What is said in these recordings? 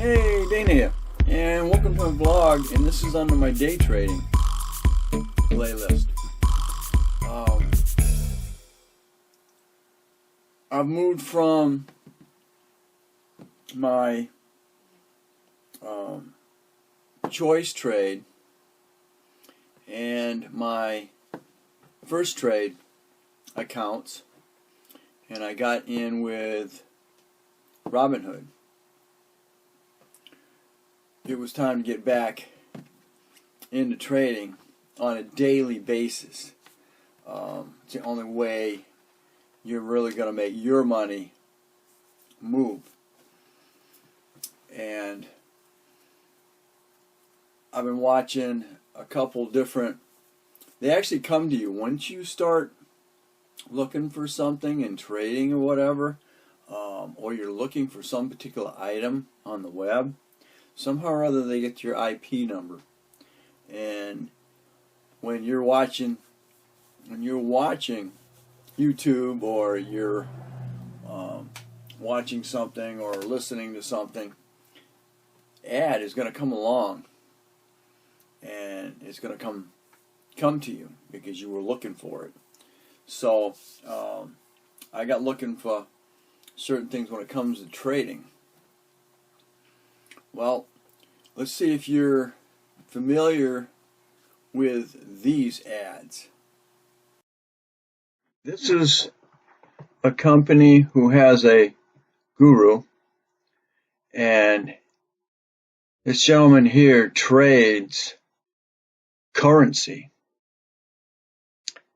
Hey, Dana here, and welcome to my vlog, and this is under my day trading playlist. I've moved from my choice trade and my first trade accounts, and I got in with Robinhood. It was time to get back into trading on a daily basis. It's the only way you're really going to make your money move. And I've been watching a couple different, they actually come to you once you start looking for something and trading or whatever, or you're looking for some particular item on the web. Somehow or other they get your IP number, and when you're watching YouTube, or you're watching something or listening to something, ad is going to come along, and it's going to come to you because you were looking for it. So I got looking for certain things when it comes to trading. Well, let's see if you're familiar with these ads. This is a company who has a guru, and this gentleman here trades currency,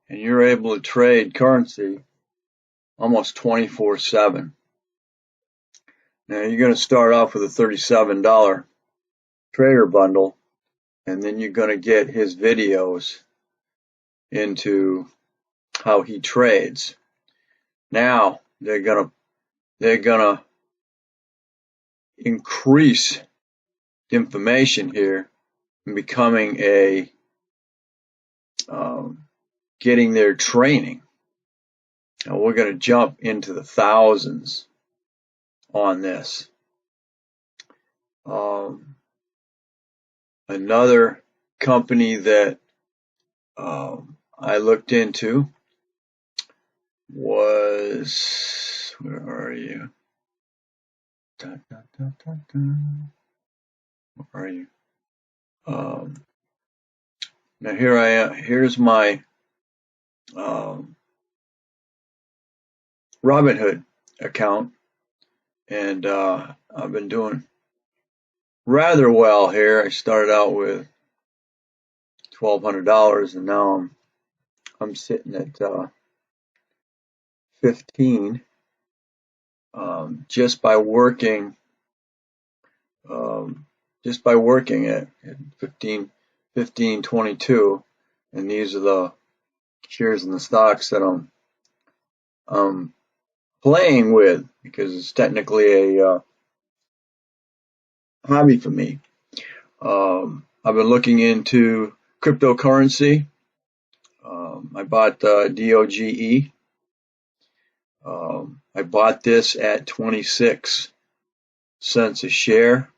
and you're able to trade currency almost 24/7. Now you're going to start off with a $37 trader bundle, and then you're going to get his videos into how he trades. Now they're going to increase information here and becoming a getting their training. Now we're going to jump into the thousands on this. Another company that I looked into was, where are you? Where are you? Now here I am. Here's my Robinhood account, and I've been doing rather well here. I started out with $1,200, and now I'm sitting at 15, just by working at 15.22, and these are the shares in the stocks that I'm playing with, because it's technically a hobby for me. I've been looking into cryptocurrency. I bought DOGE. I bought this at 26 cents a share,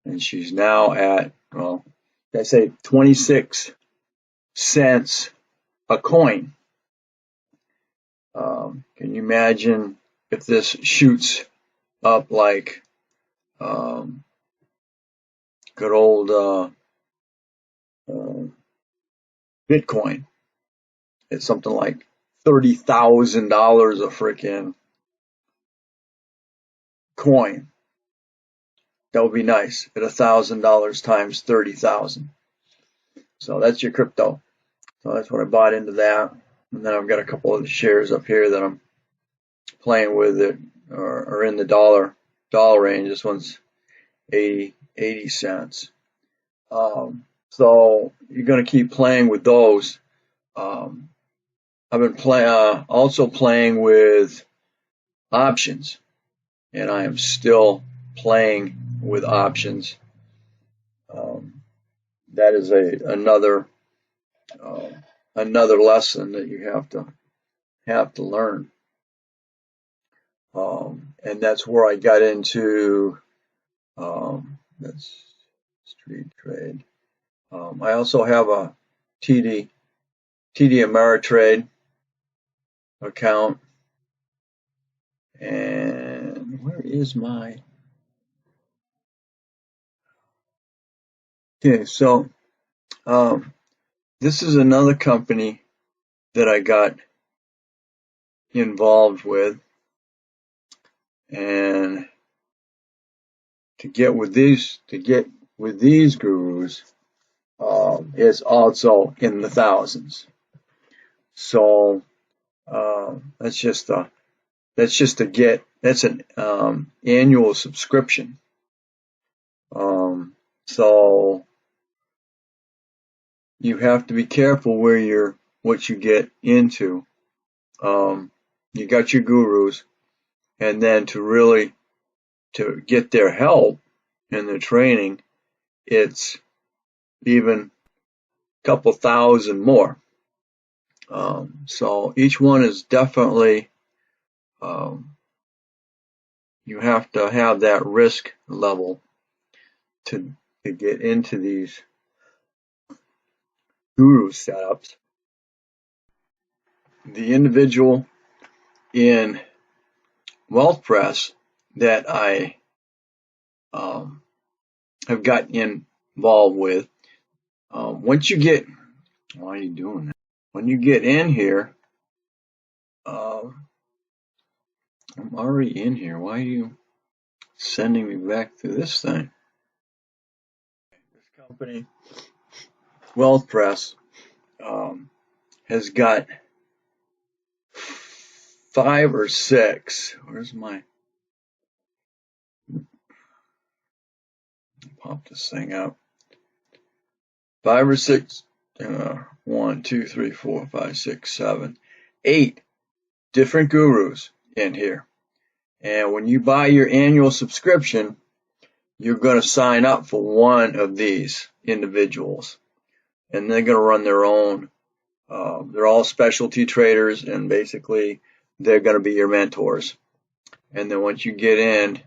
and she's now at, well, I say 26 cents a coin. Can you imagine if this shoots up like good old Bitcoin? It's something like $30,000 a freaking coin. That would be nice at $1,000 times 30,000. So that's your crypto. So that's what I bought into that. And then I've got a couple of the shares up here that I'm playing with that are in the dollar range. This one's 80 cents. So you're going to keep playing with those. I've been also playing with options, and I am still playing with options. That is another lesson that you have to learn. And that's where I got into That's Street Trade. I also have a TD Ameritrade account. And where is my... Okay, so this is another company that I got involved with, and to get with these gurus is also in the thousands. So that's an annual subscription. So you have to be careful what you get into. You got your gurus, and then to get their help and their training, it's even a couple thousand more. So each one is definitely, you have to have that risk level to get into these guru setups. The individual in Wealth Press that I have gotten involved with, once you get, why are you doing that? When you get in here, I'm already in here. Why are you sending me back through this thing? This company, Wealth Press, has got 5 or 6. Where's my... Pop this thing up. 5 or 6. 1, 2, 3, 4, 5, 6, 7, 8 different gurus in here. And when you buy your annual subscription, you're going to sign up for one of these individuals, and they're going to run their own. They're all specialty traders, and basically they're going to be your mentors. And then once you get in,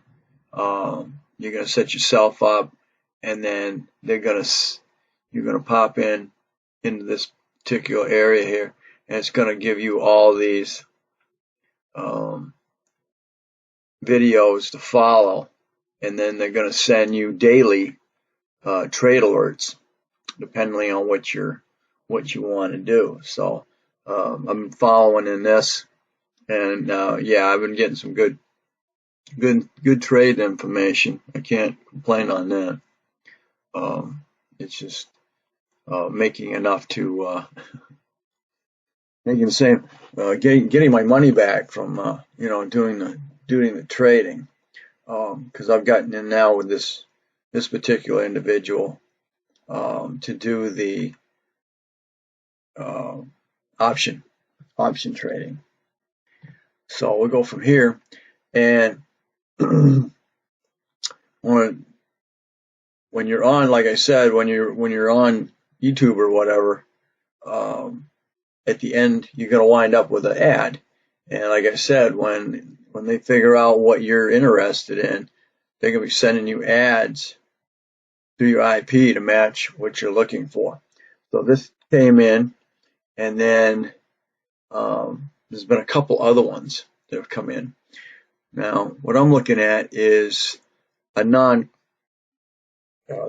you're going to set yourself up, and then you're going to pop into this particular area here, and it's going to give you all these videos to follow, and then they're going to send you daily trade alerts depending on what you want to do. So I'm following in this, and yeah, I've been getting some good trade information. I can't complain on that. It's just making enough to making the same, getting my money back from doing the trading, because I've gotten in now with this particular individual to do the option trading. So we'll go from here, and when you're on, like I said, when you're on YouTube or whatever, at the end you're going to wind up with an ad. And like I said, when they figure out what you're interested in, they're going to be sending you ads through your IP to match what you're looking for. So this came in, and then there's been a couple other ones that have come in. Now, what I'm looking at is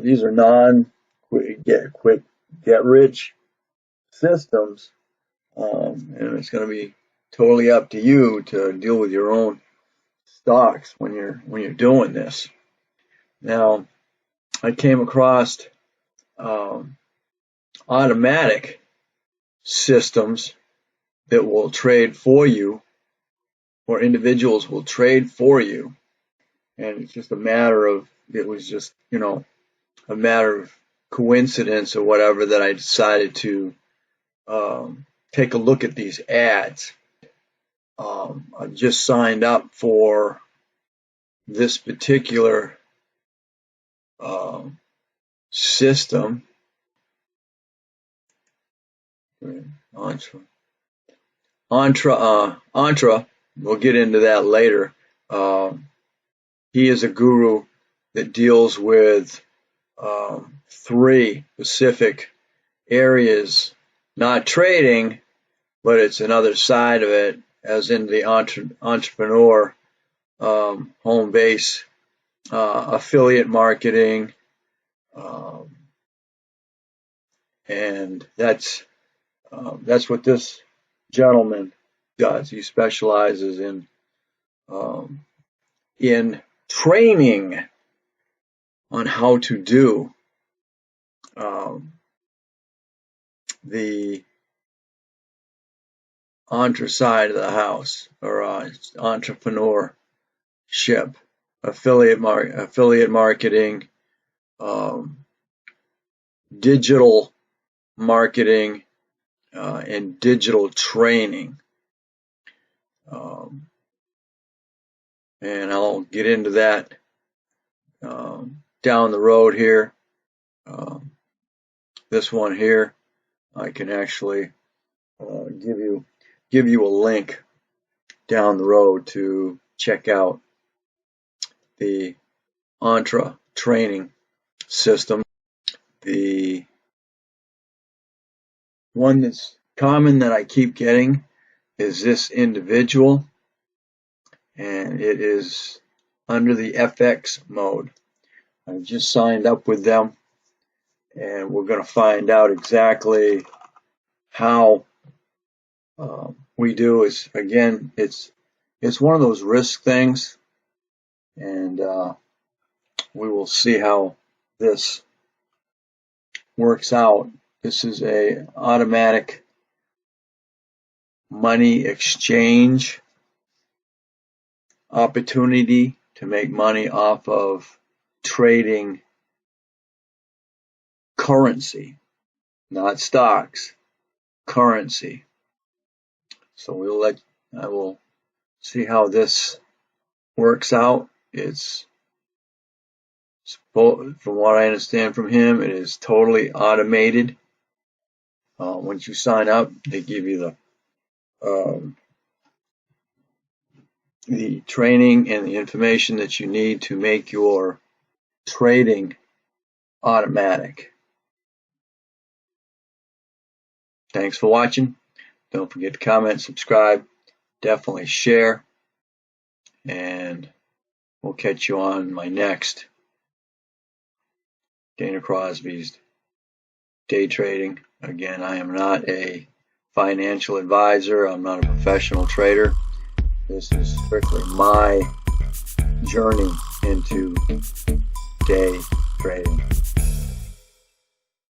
these are quick get rich systems, and it's going to be totally up to you to deal with your own stocks when you're doing this. Now, I came across automatic systems that will trade for you, or individuals will trade for you, and it's just a matter of a matter of coincidence or whatever that I decided to take a look at these ads. I just signed up for this particular system. Entra, we'll get into that later. He is a guru that deals with 3 specific areas, not trading, but it's another side of it, as in the entrepreneur, home base, affiliate marketing, and that's what this gentleman does. He specializes in training on how to do the entre side of the house, or entrepreneurship, affiliate marketing, digital marketing, and digital training. And I'll get into that down the road here. This one here, I can actually give you a link down the road to check out the Entra training system. The one that's common that I keep getting is this individual, and it is under the FX mode. I just signed up with them, and we're going to find out exactly how we do. Is again, it's one of those risk things, and we will see how this works out. This is a automatic money exchange opportunity to make money off of trading currency, not stocks, currency. So I will see how this works out. It's, from what I understand from him, it is totally automated. Once you sign up, they give you the training and the information that you need to make your trading automatic. Thanks for watching. Don't forget to comment, subscribe, definitely share, and we'll catch you on my next Dana Crosby's day trading. Again, I am not a financial advisor. I'm not a professional trader. This is strictly my journey into day trading.